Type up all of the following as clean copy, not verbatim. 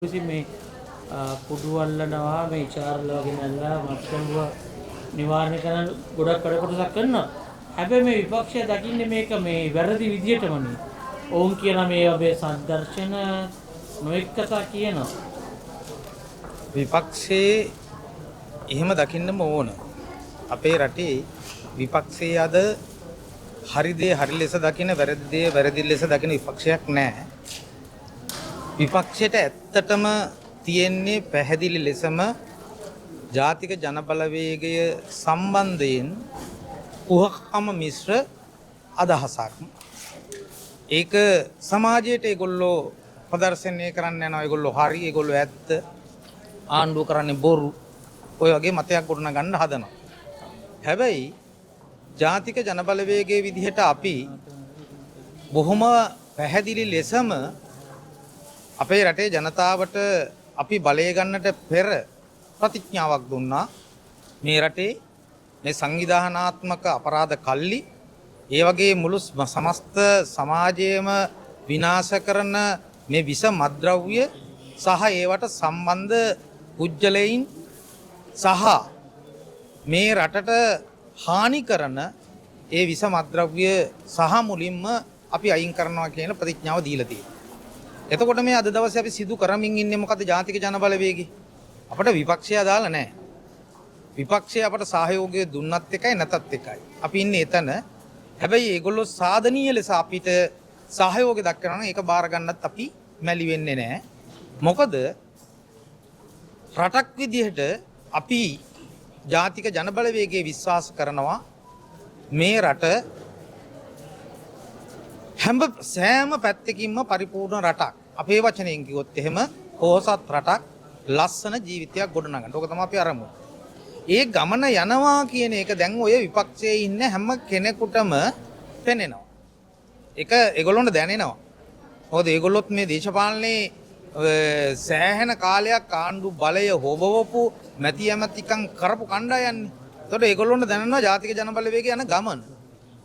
ඉතින් මේ කුඩු අල්ලනවා මේ ඉචාරල වගේ නැල්ලා මත්ස්‍යව නිවාරණය කරන ගොඩක් වැඩ කොටසක් කරනවා. හැබැයි මේ විපක්ෂය දකින්නේ මේක මේ වැරදි විදියටමනේ. ඕන් කියන මේ අපේ සම්දර්ශන නොඑක් කතා කියනවා. විපක්ෂයේ එහෙම දකින්නම ඕන. අපේ රටේ විපක්ෂයේ අද හරි දේ හරි ලෙස දකින වැරදි දේ වැරදි ලෙස දකින විපක්ෂයක් නැහැ. විපක්ෂයට ඇත්තටම තියෙන්නේ පැහැදිලි ලෙසම ජාතික ජනබලවේගය සම්බන්ධයෙන් උහකම මිශ්‍ර අදහසක්. ඒක සමාජයට ඒගොල්ලෝ ප්‍රදර්ශනය කරන්න යනවා. ඒගොල්ලෝ හරි, ඒගොල්ලෝ ඇත්ත, ආණ්ඩුව කරන්නේ බොරු, ඔය වගේ මතයක් ගොඩන ගන්න හදනවා. හැබැයි ජාතික ජනබලවේගයේ විදිහට අපි බොහොම පැහැදිලි ලෙසම අපේ රටේ ජනතාවට අපි බලය ගන්නට පෙර ප්‍රතිඥාවක් දුන්නා. මේ රටේ මේ සංවිධානාත්මක අපරාධ කල්ලි, ඒ වගේ මුළු සමස්ත සමාජයේම විනාශ කරන මේ විස මද්ද්‍රව්‍ය සහ ඒවට සම්බන්ධ පුජ්‍යලයින් සහ මේ රටට හානි කරන ඒ විස මද්ද්‍රව්‍ය සහ මුලින්ම අපි අයින් කරනවා කියන ප්‍රතිඥාව දීලා තියෙනවා. එතකොට මේ අද දවසේ අපි සිදු කරමින් ඉන්නේ මොකද? ජාතික ජනබලවේගය. අපිට විපක්ෂය අදාළ නැහැ. විපක්ෂය අපට සහයෝගය දුන්නත් එකයි නැතත් එකයි. අපි ඉන්නේ එතන. හැබැයි ඒගොල්ලෝ සාධනීය ලෙස අපිට සහයෝගය දක්වනවා නම් ඒක බාර ගන්නත් අපි මැලි වෙන්නේ නැහැ. මොකද රටක් විදිහට අපි ජාතික ජනබලවේගයේ විශ්වාස කරනවා මේ රට සෑම පැත්තකින්ම පරිපූර්ණ රටක්. අපේ වචනයෙන් කිව්වොත් එහෙම පොහොසත් රටක්, ලස්සන ජීවිතයක් ගොඩනගන්න. ඕක තමයි අපි අරමුණ. ඒ ගමන යනවා කියන එක දැන් ඔය විපක්ෂයේ ඉන්න හැම කෙනෙකුටම පෙනෙනවා. ඒක ඒගොල්ලොන්ට දැනෙනවා. මොකද ඒගොල්ලොත් මේ දේශපාලනේ සෑහෙන කාලයක් ආණ්ඩු බලය හොබවපු මැති ඇමතිකම් කරපු කණ්ඩායන්නේ. ඒතකොට ඒගොල්ලොන්ට දැනෙනවා ජාතික ජනබලවේගය යන ගමන.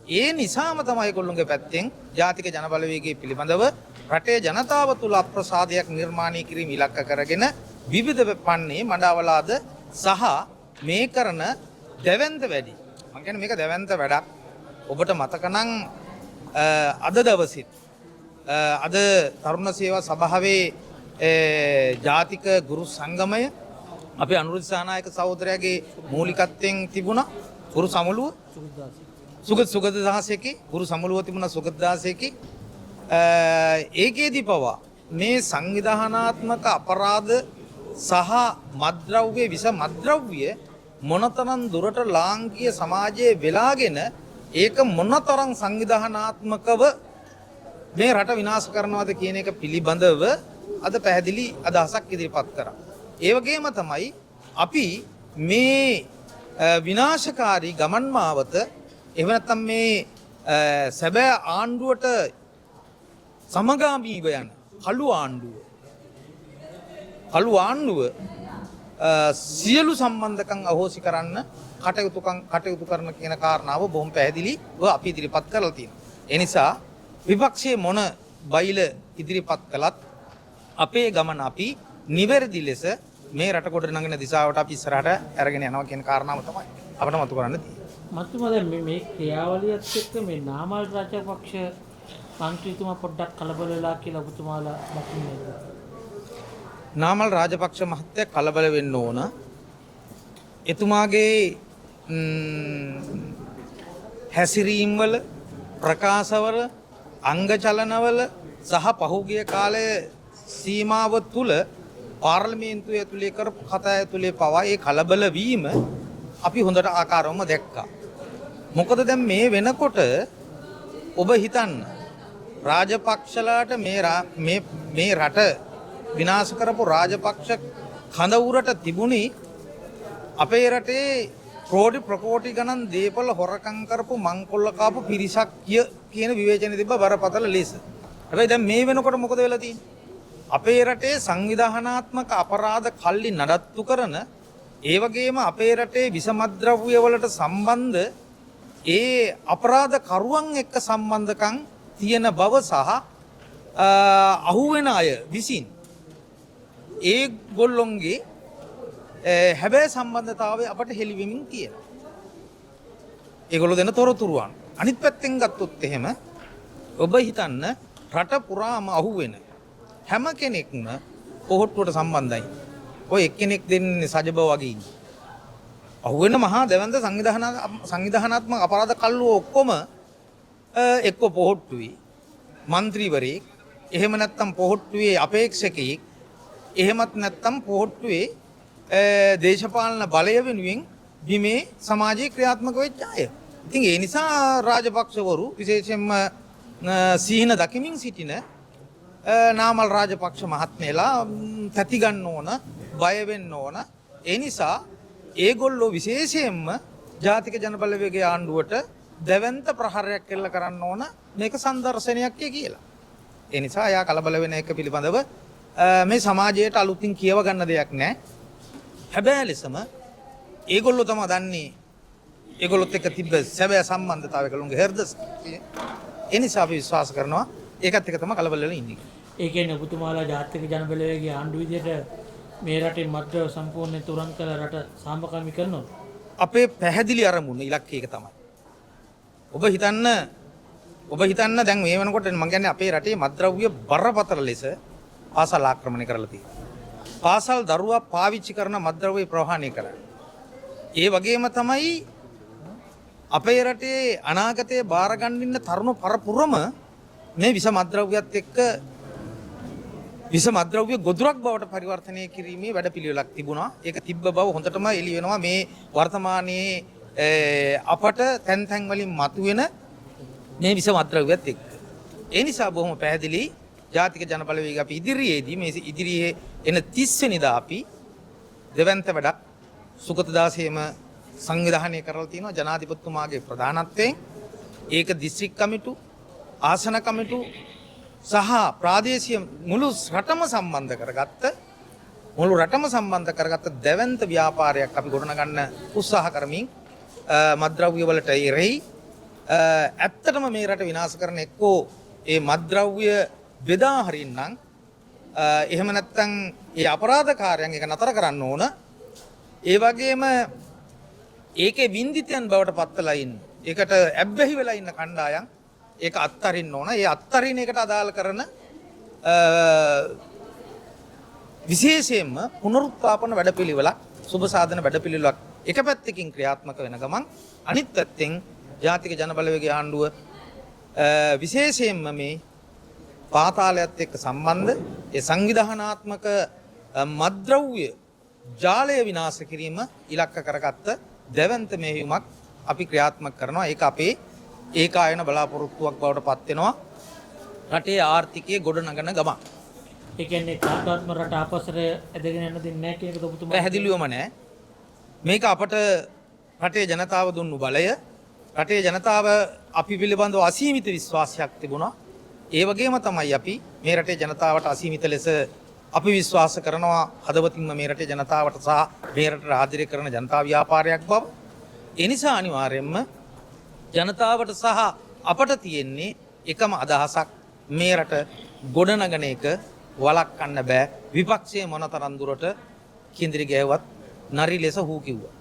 ඒ නිසාම තමයි ඒගොල්ලොන්ගේ පැත්තෙන් ජාතික ජනබලවේගය පිළිබඳව රටේ ජනතාව තුළ අප්‍රසාදයක් නිර්මාණය කිරීම ඉලක්ක කරගෙන විවිධ පන්නේ මඩාවලාද සහ මේ කරන දැවැන්ත වැඩි. මම කියන්නේ මේක දැවැන්ත වැඩක්. ඔබට මතක නම් අද දවසෙත් අද තරුණ සේවා සභාවේ ජාතික ගුරු සංගමය අපේ අනුරුද්ධ සානායක සහෝදරයාගේ මූලිකත්වයෙන් තිබුණා ගුරු සමුළුව සුගතදාසේකි ගුරු සමුළුව තිබුණා සුගතදාසේකි. ඒකේදී පවා මේ සංවිධානාත්මක අපරාධ සහ මද්ද්‍රව්‍ය විස මද්ද්‍රව්‍ය මොනතරම් දුරට ලාංකීය සමාජයේ වෙලාගෙන ඒක මොනතරම් සංවිධානාත්මකව මේ රට විනාශ කරනවද කියන එක පිළිබඳව අද පැහැදිලි අදහසක් ඉදිරිපත් කරා. ඒ වගේම තමයි අපි මේ විනාශකාරී ගමන් මාවත එහෙම නැත්නම් මේ සැබෑ ආණ්ඩුවට සමගාමීව යන කළු ආණ්ඩුව සියලු සම්බන්ධකම් අහෝසි කරන්න කටයුතු කරන කියන කාරණාව බොහොම පැහැදිලිව අපි ඉදිරිපත් කරලා තියෙනවා. ඒ නිසා විපක්ෂයේ මොන බයිල ඉදිරිපත් කළත් අපේ ගමන අපි නිවැරදි ලෙස මේ රට කොට නගන දිශාවට අපි ඉස්සරහට අරගෙන යනවා කියන කාරණාව තමයි අපිට මතු කරන්න තියෙන්නේ. මතුමද මේ ක්‍රියාවලියත් එක්ක මේ නාමල් රාජපක්ෂ මන්ත්‍රීතුමා පොඩ්ඩක් කලබල වෙලා කියලා ඔබතුමාලා දකින්නේ. නාමල් රාජපක්ෂ මහත්තයා කලබල වෙන්න ඕන. එතුමාගේ හැසිරීම්වල, ප්‍රකාශවල, අංග චලනවල සහ පහුගිය කාලයේ සීමාව තුළ පාර්ලිමේන්තුව ඇතුලේ කරපු කතා ඇතුලේ පවා ඒ කලබල වීම අපි හොඳට ආකාරවම දැක්කා. මොකද දැන් මේ වෙනකොට ඔබ හිතන්න රාජපක්ෂලාට මේ රට විනාශ කරපු රාජපක්ෂ කඳවුරට තිබුණි අපේ රටේ කෝටි ප්‍රකෝටි ගණන් දේපල හොරකම් කරපු මංකොල්ල කාපු පිරිසක් කියන විවේචනය තිබ්බ බරපතල ලෙස. හැබැයි දැන් මේ වෙනකොට මොකද වෙලා තියෙන්නේ? අපේ රටේ සංවිධානාත්මක අපරාධ කල්ලි නඩත්තු කරන ඒ වගේම අපේ රටේ විසමද්‍රව්‍ය වලට සම්බන්ධ ඒ අපරාධ කරුවන් එක්ක සම්බන්ධකම් තියෙන බව සහ අහුවෙන අය විසින් ඒ ගොල්ලොන්ගේ හැබැයි සම්බන්ධතාවය අපට හෙළිවෙමින් තියෙනවා. ඒගොල්ලෝ දෙන තොරතුරුවන්. අනිත් පැත්තෙන් ගත්තොත් එහෙම ඔබ හිතන්න රට පුරාම අහුවෙන හැම කෙනෙක්ම පොහොට්ටුවට සම්බන්ධයි. ඔය එක්කෙනෙක් දෙන්නේ සජබ වගේ ඉන්නේ. අහුවෙන මහා දැවැන්ත සංවිධානාත්මක අපරාධ කල්ලුව ඔක්කොම එක්ක පොහොට්ටුවේ മന്ത്രിවරයෙක්, එහෙම නැත්නම් පොහොට්ටුවේ අපේක්ෂකයෙක්, එහෙමත් නැත්නම් පොහොට්ටුවේ දේශපාලන බලය වෙනුවෙන් බිමේ සමාජයේ ක්‍රියාත්මක වෙච්ච අය. ඉතින් ඒ නිසා රාජපක්ෂවරු විශේෂයෙන්ම සීහන දකිමින් සිටින නාමල් රාජපක්ෂ මහත්මයලා තැති ගන්න ඕන, බය වෙන්න ඕන. ඒ නිසා ඒගොල්ලෝ විශේෂයෙන්ම ජාතික ජනබලවේගයේ ආණ්ඩුවට දැවැන්ත ප්‍රහාරයක් කෙල්ල කරන්න ඕන මේක සංදර්ශනයක් කියලා. ඒ නිසා යා කලබල වෙන එක පිළිබඳව මේ සමාජයට අලුතින් කියව ගන්න දෙයක් නැහැ. හැබැයි ලෙසම ඒගොල්ලෝ තමයි දන්නේ ඒගොල්ලොත් එක්ක තිබ්බ සැබෑ සම්බන්ධතාවය කලුන්ගේ හෘද ඒ නිසා අපි විශ්වාස කරනවා ඒකත් එක තමයි කලබල වෙලා ඉන්නේ. ඒ කියන්නේ ඔබතුමාලා ජාතික ජනබලවේගයේ ආණ්ඩුව විදියට මේ රටේ මද්ද්‍රව්‍ය සම්පූර්ණයෙන් තුරන් කළ රට සාමකාමී කරනවා. අපේ පැහැදිලි අරමුණ ඉලක්කය ඒක තමයි. ඔබ හිතන්න දැන් මේ වෙනකොට මම කියන්නේ අපේ රටේ මද්ද්‍රව්‍ය බරපතල ලෙස පාසල් ආක්‍රමණය කරලා තියෙනවා. පාසල් දරුවා පාවිච්චි කරන මද්ද්‍රව්‍ය ප්‍රහාණය කරන්නේ. ඒ වගේම තමයි අපේ රටේ අනාගතයේ බාර ගන්න ඉන්න තරුණ පරපුරම මේ විස මද්ද්‍රව්‍යත් එක්ක විස මද්ද්‍රව්‍ය ගොදුරක් බවට පරිවර්තනය කිරීමේ වැඩපිළිවෙලක් තිබුණා. ඒක තිබ්බ බව හොඳටම එළි වෙනවා මේ වර්තමානයේ අපට තැන් තැන් වලින් මතුවෙන මේ විස මද්ද්‍රව්‍යත් එක්ක. ඒ නිසා බොහොම පැහැදිලි ජාතික ජනබලවේගය අපි ඉදිරියේදී මේ ඉදිරියේ එන 30 වෙනිදා අපි දෙවන්ත වැඩක් සුගතදාසේම සංවිධානය කරලා තිනවා ජනාධිපතිතුමාගේ ප්‍රධානත්වයෙන්. ඒක දිස්ත්‍රික් කමිටු, ආසන කමිටු සහ ප්‍රාදේශීය මුළු රටම සම්බන්ධ කරගත්ත දැවැන්ත ව්‍යාපාරයක් අපි ගොඩනගන්න උත්සාහ කරමින් මද්ද්‍රව්‍ය වලට එරෙහි ඇත්තටම මේ රට විනාශ කරන එක්කෝ ඒ මද්ද්‍රව්‍ය බෙදා හරින්නම් එහෙම නැත්නම් ඒ අපරාධකාරයන් ඒක නතර කරන්න ඕන. ඒ වගේම ඒකේ වින්දිතයන් බවට පත්වලා ඉන්න. ඒකට ඇබ්බැහි වෙලා ඉන්න කණ්ඩායම් ඒක අත්හරින්න ඕන. ඒ අත්හරින එකට අදාළ කරන විශේෂයෙන්ම පුනරුත්ථාපන වැඩපිළිවෙලක්, සුබ සාධන වැඩපිළිවෙලක් එක පැත්තකින් ක්‍රියාත්මක වෙන ගමන් අනිත් පැත්තෙන් ජාතික ජනබලවේගයේ ආණ්ඩුව විශේෂයෙන්ම මේ පාතාලයත් එක්ක සම්බන්ධ ඒ සංවිධානාත්මක මද්ද්‍රව්‍ය ජාලය විනාශ කිරීම ඉලක්ක කරගත්ත දැවැන්ත මෙහෙයුමක් අපි ක්‍රියාත්මක කරනවා. ඒක අපේ ඒකායන බලාපොරොත්තුවක් බවට පත් වෙනවා රටේ ආර්ථිකය ගොඩනගන ගමන්. ඒ කියන්නේ කාටවත්ම රට ආපස්සට ඇදගෙන යන්න දෙන්නේ නැහැ කියන එක ඔබතුමා පැහැදිලිවම නැහැ. මේක අපට රටේ ජනතාව දුන්නු බලය, රටේ ජනතාව අපි පිළිබඳව අසීමිත විශ්වාසයක් තිබුණා. ඒ වගේම තමයි අපි මේ රටේ ජනතාවට අසීමිත ලෙස අපි විශ්වාස කරනවා හදවතින්ම මේ රටේ ජනතාවට සහ මේ රටට ආදරය කරන ජනතා ව්‍යාපාරයක් බව. ඒ නිසා අනිවාර්යයෙන්ම ජනතාවට සහ අපට තියෙන්නේ එකම අදහසක්, මේ රට ගොඩනගන එක වළක්වන්න බෑ. විපක්ෂයේ මොනතරම් දුරට කිඳිරි ගෑවත් නරි ලෙස හූ කිව්වා.